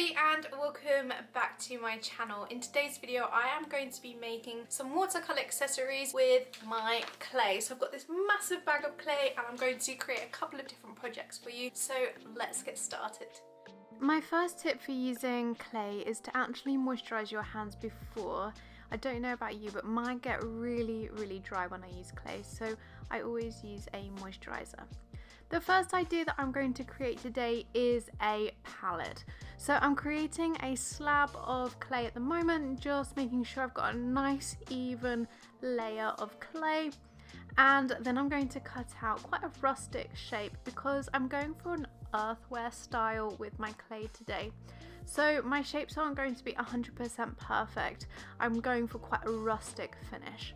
everybody and welcome back to my channel. In today's video I am going to be making some watercolor accessories with my clay. So I've got this massive bag of clay and I'm going to create a couple of different projects for you. So let's get started. My first tip for using clay is to actually moisturize your hands before. I don't know about you, but mine get really dry when I use clay, so I always use a moisturizer. The first idea that I'm going to create today is a palette. So I'm creating a slab of clay at the moment, just making sure I've got a nice even layer of clay. And then I'm going to cut out quite a rustic shape because I'm going for an earthware style with my clay today. So my shapes aren't going to be 100% perfect. I'm going for quite a rustic finish.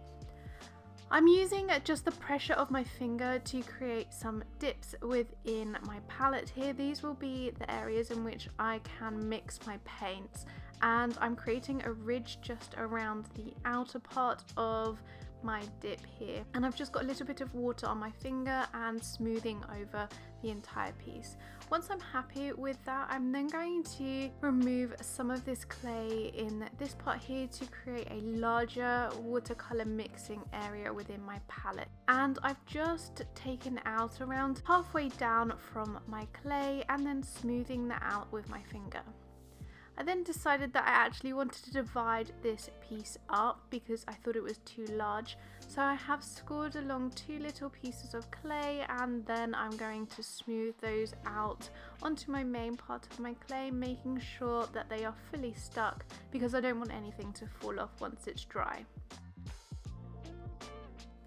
I'm using just the pressure of my finger to create some dips within my palette here. These will be the areas in which I can mix my paints, and I'm creating a ridge just around the outer part of my dip here, and I've just got a little bit of water on my finger and smoothing over the entire piece. Once I'm happy with that, I'm then going to remove some of this clay in this part here to create a larger watercolor mixing area within my palette. And I've just taken out around halfway down from my clay and then smoothing that out with my finger. I then decided that I actually wanted to divide this piece up because I thought it was too large. So I have scored along two little pieces of clay, and then I'm going to smooth those out onto my main part of my clay, making sure that they are fully stuck because I don't want anything to fall off once it's dry.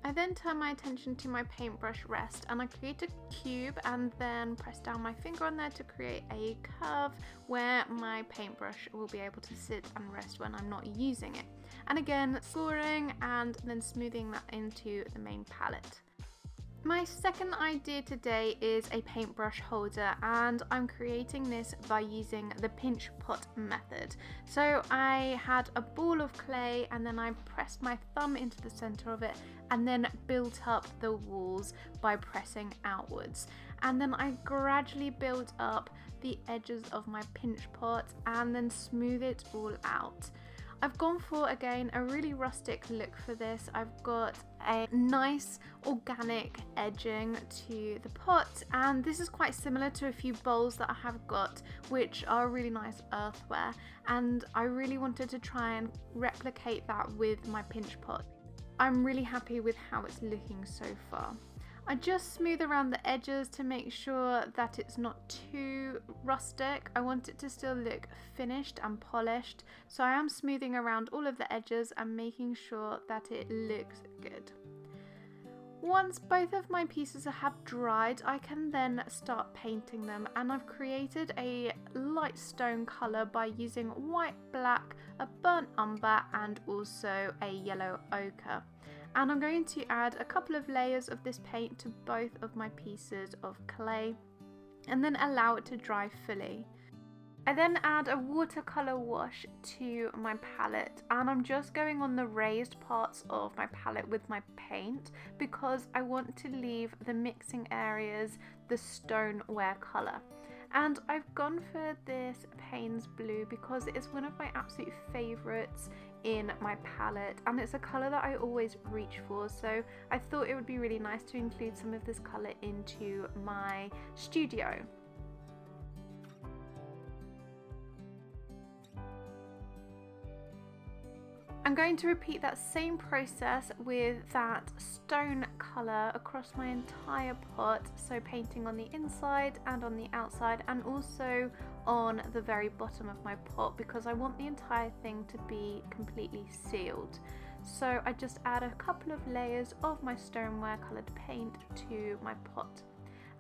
I then turn my attention to my paintbrush rest and I create a cube and then press down my finger on there to create a curve where my paintbrush will be able to sit and rest when I'm not using it. And again, scoring and then smoothing that into the main palette. My second idea today is a paintbrush holder, and I'm creating this by using the pinch pot method. So I had a ball of clay and then I pressed my thumb into the center of it and then built up the walls by pressing outwards. And then I gradually built up the edges of my pinch pot and then smooth it all out. I've gone for, again, a really rustic look for this. I've got a nice organic edging to the pot, and this is quite similar to a few bowls that I have got which are really nice earthware, and I really wanted to try and replicate that with my pinch pot. I'm really happy with how it's looking so far. I just smooth around the edges to make sure that it's not too rustic. I want it to still look finished and polished, so I am smoothing around all of the edges and making sure that it looks good. Once both of my pieces have dried, I can then start painting them, and I've created a light stone colour by using white, black, a burnt umber and also a yellow ochre. And I'm going to add a couple of layers of this paint to both of my pieces of clay and then allow it to dry fully. I then add a watercolor wash to my palette, and I'm just going on the raised parts of my palette with my paint because I want to leave the mixing areas the stoneware color. And I've gone for this Payne's Blue because it is one of my absolute favorites in my palette, and it's a color that I always reach for, so I thought it would be really nice to include some of this color into my studio. I'm going to repeat that same process with that stone colour across my entire pot, so painting on the inside and on the outside and also on the very bottom of my pot because I want the entire thing to be completely sealed. So I just add a couple of layers of my stoneware coloured paint to my pot.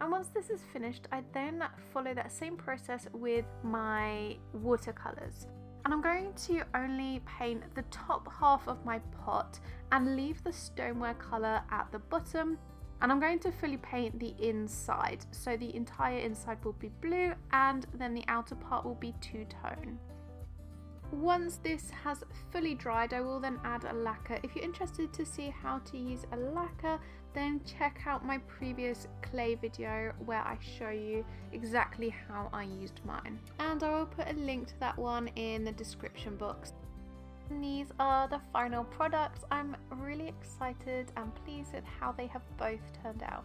And once this is finished, I then follow that same process with my watercolours. And I'm going to only paint the top half of my pot and leave the stoneware colour at the bottom. And I'm going to fully paint the inside. So the entire inside will be blue and then the outer part will be two-tone. Once this has fully dried, I will then add a lacquer. If you're interested to see how to use a lacquer, then check out my previous clay video where I show you exactly how I used mine. And I will put a link to that one in the description box. And these are the final products. I'm really excited and pleased with how they have both turned out.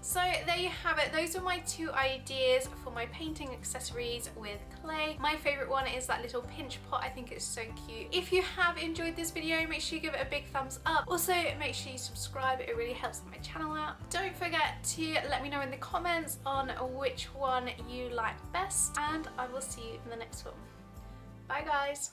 So there you have it. Those are my two ideas for my painting accessories with clay. My favourite one is that little pinch pot. I think it's so cute. If you have enjoyed this video, make sure you give it a big thumbs up. Also, make sure you subscribe. It really helps my channel out. Don't forget to let me know in the comments on which one you like best, and I will see you in the next one. Bye guys.